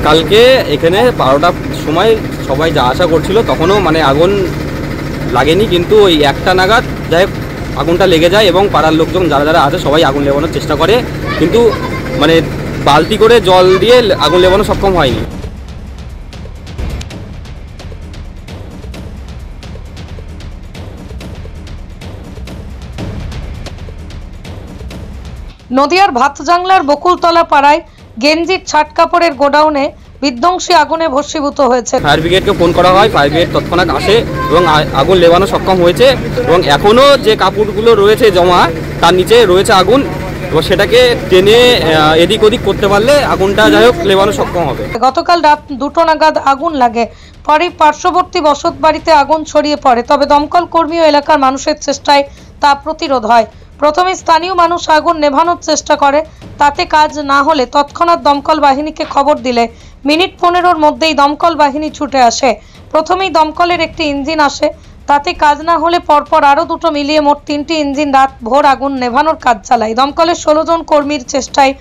কালকে এখানে 12টার সময় সবাই যা আশা করছিল তখনও মানে আগুন লাগেনি, কিন্তু ওই 1টা নাগাদ যাই আগুনটা লেগে যায় এবং পাড়ার লোকজন যারা যারা আছে সবাই আগুন নেভানোর চেষ্টা করে, কিন্তু মানে বালতি করে জল দিয়ে আগুন নেভানো সক্ষম হয়নি। নদিয়ার ভাতজাংলার বকুলতলা পাড়ায় গেঞ্জির ছাট কাপড়ের গোডাউনে বিধ্বংসী আগুনে ভস্মীভূত হয়েছে। ফায়ার ব্রিগেডকে ফোন করা হয়, ফায়ার ব্রিগেড তৎক্ষণাৎ আসে এবং আগুন নেভানো সক্ষম হয়েছে এবং এখনও যে কাপড়গুলো রয়েছে জমা তার নিচে রয়েছে আগুন এবং সেটাকে টেনে এদিক ওদিক করতে পারলে আগুনটা যাই হোক নেভানো সক্ষম হবে। গতকাল রাত 2টো নাগাদ আগুন লাগে, পরে পার্শ্ববর্তী বসত বাড়িতে আগুন ছড়িয়ে পড়ে, তবে দমকল কর্মী ও এলাকার মানুষের চেষ্টায় তা প্রতিরোধ হয়। প্রথমে স্থানীয় মানুষ আগুন নেভানোর চেষ্টা করে, তাতে কাজ না হলে তৎক্ষণাৎ দমকল বাহিনীকে খবর দিলে মিনিট 15-র মধ্যেই দমকল বাহিনী ছুটে আসে। প্রথমেই দমকলের একটি ইঞ্জিন আসে, তাতে কাজ না হলে পরপর আরও 2টো মিলিয়ে মোট 3টি ইঞ্জিন রাত ভোর আগুন নেভানোর কাজ চালায়। দমকলের 16 জন কর্মীর চেষ্টায়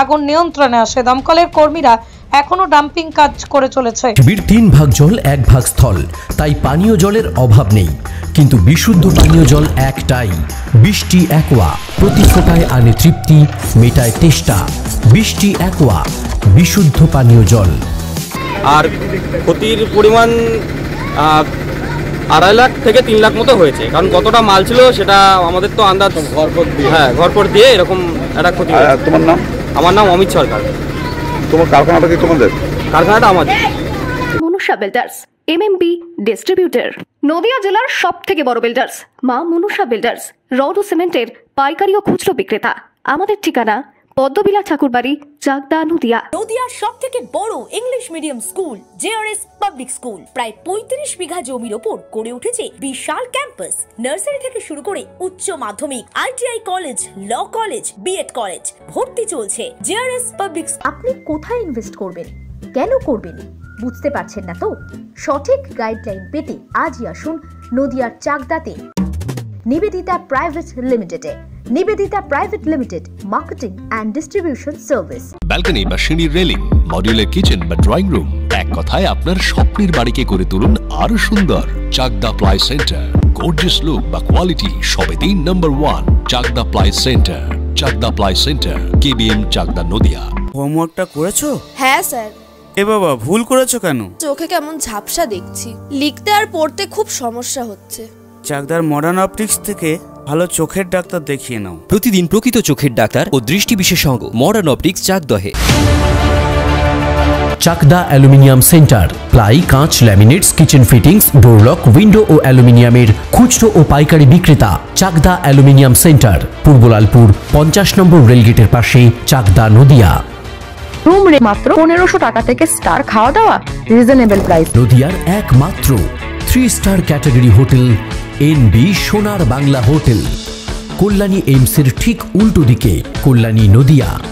আগুন নিয়ন্ত্রণে আসে। দমকলের কর্মীরা এখনো ডাম্পিং কাজ করে চলেছে। পৃথিবীর 3 ভাগ জল 1 ভাগ স্থল, তাই পানীয় জলের অভাব নেই, কিন্তু বিশুদ্ধ পানীয় জল একটাই, বৃষ্টি অ্যাকোয়া। প্রতি ফোঁটায় আনে তৃপ্তি, মেটায় তেষ্টা। বৃষ্টি অ্যাকোয়া, বিশুদ্ধ পানীয় জল। আর ক্ষতির পরিমাণ 2.5 লাখ থেকে 3 লাখ মতো হয়েছে, কারণ কতটা মাল ছিল সেটা আমাদের তো আন্দাজ ঘরপর দিয়ে এরকম একটা ক্ষতি। তোমার নাম? আমার নাম অমিত সরকার। তোমার কারখানাটা কি তোমাদের? কারখানাটা আমাদের। Manusha builders, MMB distributor, Nadia জেলার সবথেকে বড় বিল্ডার্স মা মনুষা বিল্ডার্স, রড ও সিমেন্টের পাইকারি ও খুচরো বিক্রেতা। আমাদের ঠিকানা পদ্মবিলা ঠাকুরবাড়ি, চাকদা, নদিয়া। নদিয়ার সবথেকে বড় English medium school JRS public school প্রায় 35 বিঘা জমির ওপর গড়ে উঠেছে বিশাল ক্যাম্পাস। নার্সারি থেকে শুরু করে উচ্চ মাধ্যমিক, ITI college, law college, BEd college ভর্তি চলছে। JRS public. আপনি কোথায় ইনভেস্ট করবেন, কেন করবেন বুঝতে পারছেন না তো? সঠিক গাইডলাইন পেতে আজই আসুন নদিয়ার চাকদাতে নিবেদিতা প্রাইভেট লিমিটেডে। Nivedita private limited, marketing and distribution service. Balcony বা সিঁড়ির রেলিং, মডিউলার কিচেন বা ড্রয়িং রুম, এক কথায় আপনার স্বপ্নের বাড়িকে করে তুলুন আরো সুন্দর। Chakda ply centre, gorgeous look বা কোয়ালিটি সবে 3 number 1 Chakda ply centre. Chakda ply centre, KBM, Chakda, Nadia. হোমওয়ার্কটা করেছো? হ্যাঁ স্যার। এ বাবা, ভুল করেছো কেন? চোখে কেমন ঝাপসা দেখছি, লিখতে আর পড়তে খুব সমস্যা হচ্ছে। চাকদার মডার্ন অপটিক্স থেকে ভালো চোখের ডাক্তার দেখিয়ে নাও। প্রতিদিন প্রকৃত চোখের ডাক্তার ও দৃষ্টি বিশেষজ্ঞ মডার্ন অপটিক্স, চাকদহে। চাকদা অ্যালুমিনিয়াম সেন্টার, প্লাই, কাঁচ, laminates, kitchen fittings, door lock, window ও অ্যালুমিনিয়ামের খুচরো ও পাইকারি বিক্রেতা। Chakda aluminium centre, Purbalalpur 50 number রেলগেটের পাশে, চাকদা, নদিয়া। রুম রে মাত্র 1500 টাকা থেকে স্টার, খাওয়া দাওয়া রিজনেবল প্রাইস। নদিয়ার একমাত্র 3 স্টার ক্যাটাগরি হোটেল এনবি সোনার বাংলা হোটেল, কল্যাণী এইমসের ঠিক উল্টো দিকে, কল্যাণী, নদিয়া।